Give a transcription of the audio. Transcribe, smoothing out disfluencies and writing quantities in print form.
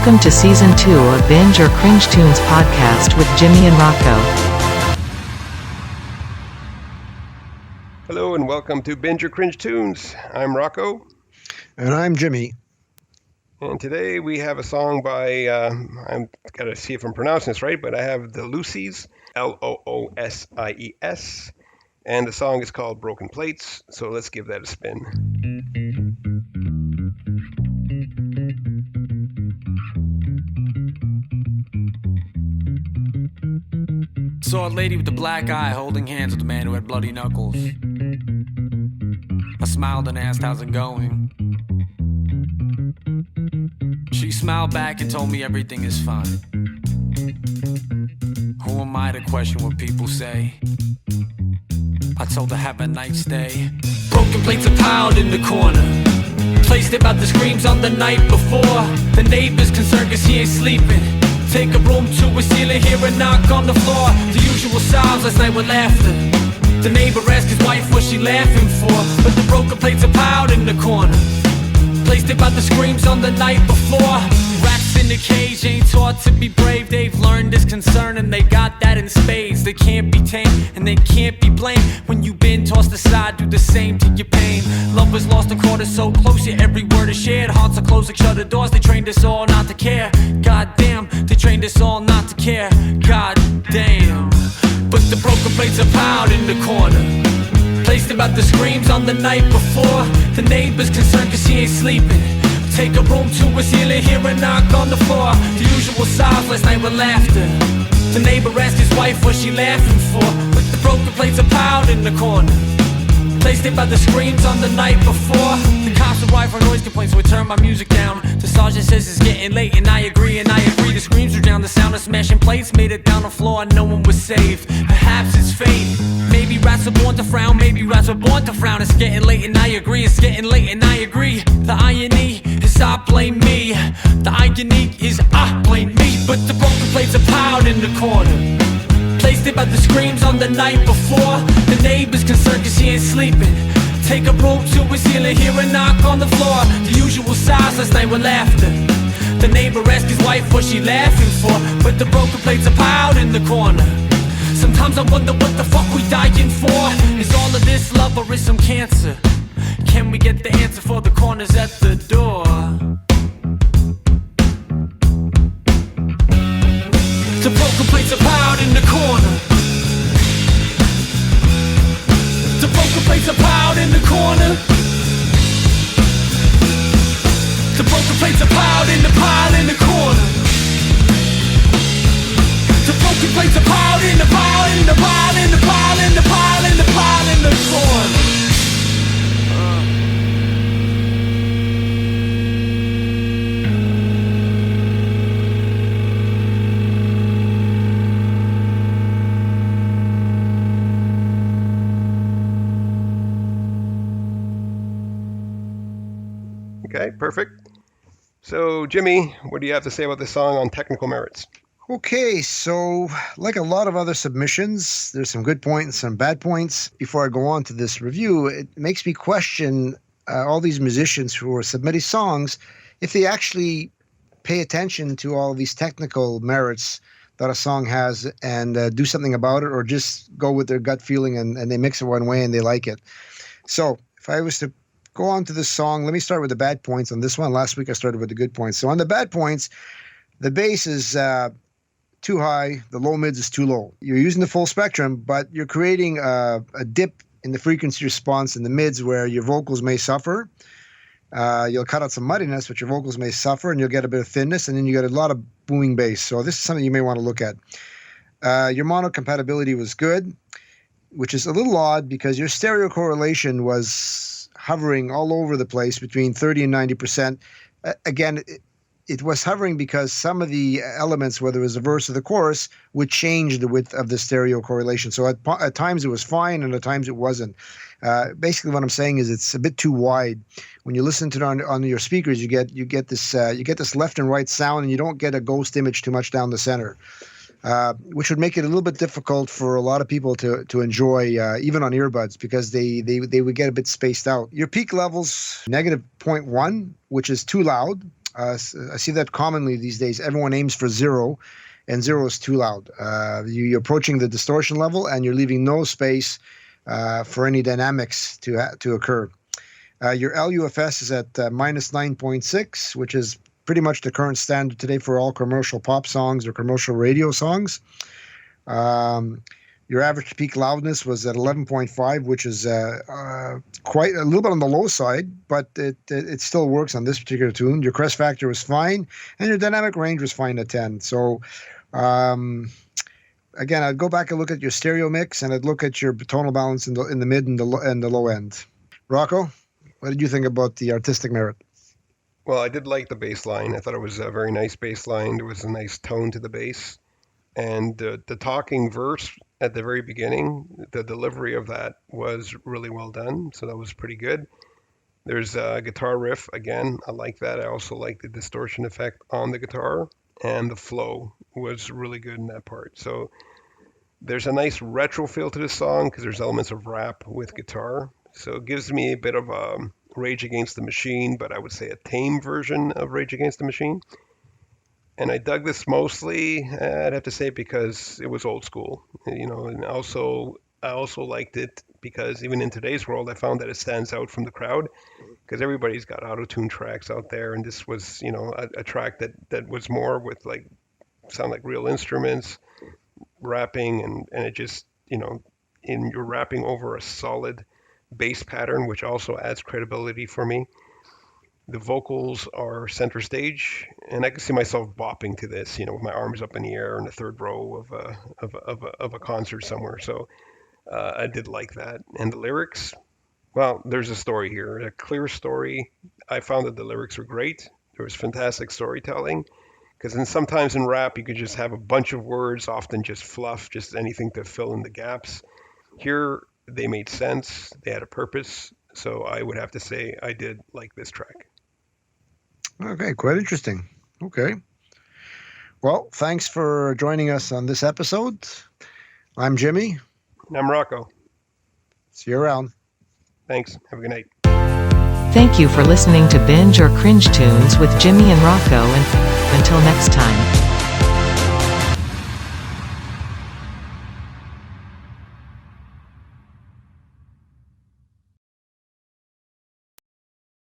Welcome to Season 2 of Binge Or Cringe Tunes podcast with Jimmy and Rocko. Hello and welcome to Binge Or Cringe Tunes. I'm Rocko. And I'm Jimmy. And today we have a song by, I'm got to see if I'm pronouncing this right, but I have the Loosies, Loosies. And the song is called Broken Plates, so let's give that a spin. Saw a lady with a black eye holding hands with a man who had bloody knuckles. I smiled and asked, how's it going? She smiled back and told me everything is fine. Who am I to question what people say? I told her have a nice day. Broken plates are piled in the corner. Placed about the screams on the night before. The neighbor's concerned cause he ain't sleeping. Take a room to a ceiling, hear a knock on the floor. The usual sounds last night with laughter. The neighbor asked his wife what she laughing for. But the broken plates are piled in the corner. Placed about the screams on the night before. Rats in the cage ain't taught to be brave. They've learned this concern and they got that in spades. They can't be tamed and they can't be blamed. When you've been tossed aside, do the same to your pain. Lovers lost in quarters so close, yet every word is shared. Hearts are closed like shuttered doors, they trained us all not to care. God damn, they trained us all not to care. God damn. But the broken plates are piled in the corner. Placed about the screams on the night before. The neighbor's concerned cause he ain't sleeping. Take a room to a ceiling, hear a knock on the floor. The usual sounds last night with laughter. The neighbor asked his wife what she laughing for. But the broken plates are piled in the corner. Placed it by the screams on the night before. The cops arrived for noise complaints, so I turned my music down. The sergeant says it's getting late, and I agree. The screams were down, the sound of smashing plates made it down the floor, and no one was saved. Perhaps it's fate. Maybe rats are born to frown, maybe rats are born to frown. It's getting late, and I agree. It's getting late, and I agree. The irony is I blame me. The irony is I blame me. But the broken plates are piled in the corner. Placed it by the screams on the night before. The neighbor's concerned cause he ain't sleeping. Take a room to a ceiling, hear a knock on the floor. The usual sounds last night with laughter. The neighbor asked his wife what she laughing for. But the broken plates are piled in the corner. Sometimes I wonder what the fuck we dying for. Is all of this love or is some cancer? Can we get the answer for the corners at the door? The broken plates are piled in the corner. The broken plates are piled in the corner. The broken plates are piled in the pile in the corner. The broken plates are piled in the pile in the pile in the pile in the pile in the pile in the corner. Okay, perfect. So, Jimmy, what do you have to say about this song on technical merits? Okay, so like a lot of other submissions, there's some good points and some bad points. Before I go on to this review, it makes me question all these musicians who are submitting songs, if they actually pay attention to all these technical merits that a song has and do something about it, or just go with their gut feeling and they mix it one way and they like it. So if I was to go on to this song, let me start with the bad points on this one. Last week I started with the good points. So on the bad points, the bass is too high, the low mids is too low. You're using the full spectrum, but you're creating a dip in the frequency response in the mids where your vocals may suffer. You'll cut out some muddiness, but your vocals may suffer, and you'll get a bit of thinness, and then you get a lot of booming bass. So this is something you may want to look at. Your mono compatibility was good, which is a little odd because your stereo correlation was hovering all over the place between 30 and 90%. Again, it was hovering because some of the elements, whether it was the verse or the chorus, would change the width of the stereo correlation. So at times it was fine, and at times it wasn't. Basically, what I'm saying is it's a bit too wide. When you listen to it on your speakers, you get this left and right sound, and you don't get a ghost image too much down the center. which would make it a little bit difficult for a lot of people to enjoy, even on earbuds, because they would get a bit spaced out. Your peak levels, negative 0.1, which is too loud. I see that commonly these days. Everyone aims for 0, and 0 is too loud. You're approaching the distortion level, and you're leaving no space for any dynamics to occur. Your LUFS is at minus 9.6, which is pretty much the current standard today for all commercial pop songs or commercial radio songs. Your average peak loudness was at 11.5, which is quite a little bit on the low side, but it still works on this particular tune. Your crest factor was fine, and your dynamic range was fine at 10. So, again, I'd go back and look at your stereo mix, and I'd look at your tonal balance in the mid and the low end. Rocko, what did you think about the artistic merit? Well, I did like the bass line. I thought it was a very nice bass line. There was a nice tone to the bass. And the talking verse at the very beginning, the delivery of that was really well done. So that was pretty good. There's a guitar riff. Again, I like that. I also like the distortion effect on the guitar. And the flow was really good in that part. So there's a nice retro feel to this song because there's elements of rap with guitar. So it gives me a bit of a Rage Against the Machine, but I would say a tame version of Rage Against the Machine. And I dug this mostly, I'd have to say, because it was old school, and also I also liked it because even in today's world, I found that it stands out from the crowd because everybody's got auto-tune tracks out there. And this was, a track that was more with sound like real instruments, rapping, and it just, you're rapping over a solid bass pattern, which also adds credibility for me. The vocals are center stage, and I can see myself bopping to this, with my arms up in the air in the third row of a concert somewhere. So I did like that. And the lyrics, well, there's a story here, a clear story. I found that the lyrics were great. There was fantastic storytelling, because sometimes in rap you could just have a bunch of words, often just fluff, just anything to fill in the gaps. Here they made sense. They had a purpose. So I would have to say I did like this track. Okay, quite interesting. Okay. Well, thanks for joining us on this episode. I'm Jimmy. And I'm Rocko. See you around. Thanks. Have a good night. Thank you for listening to Binge or Cringe Tunes with Jimmy and Rocko, and until next time.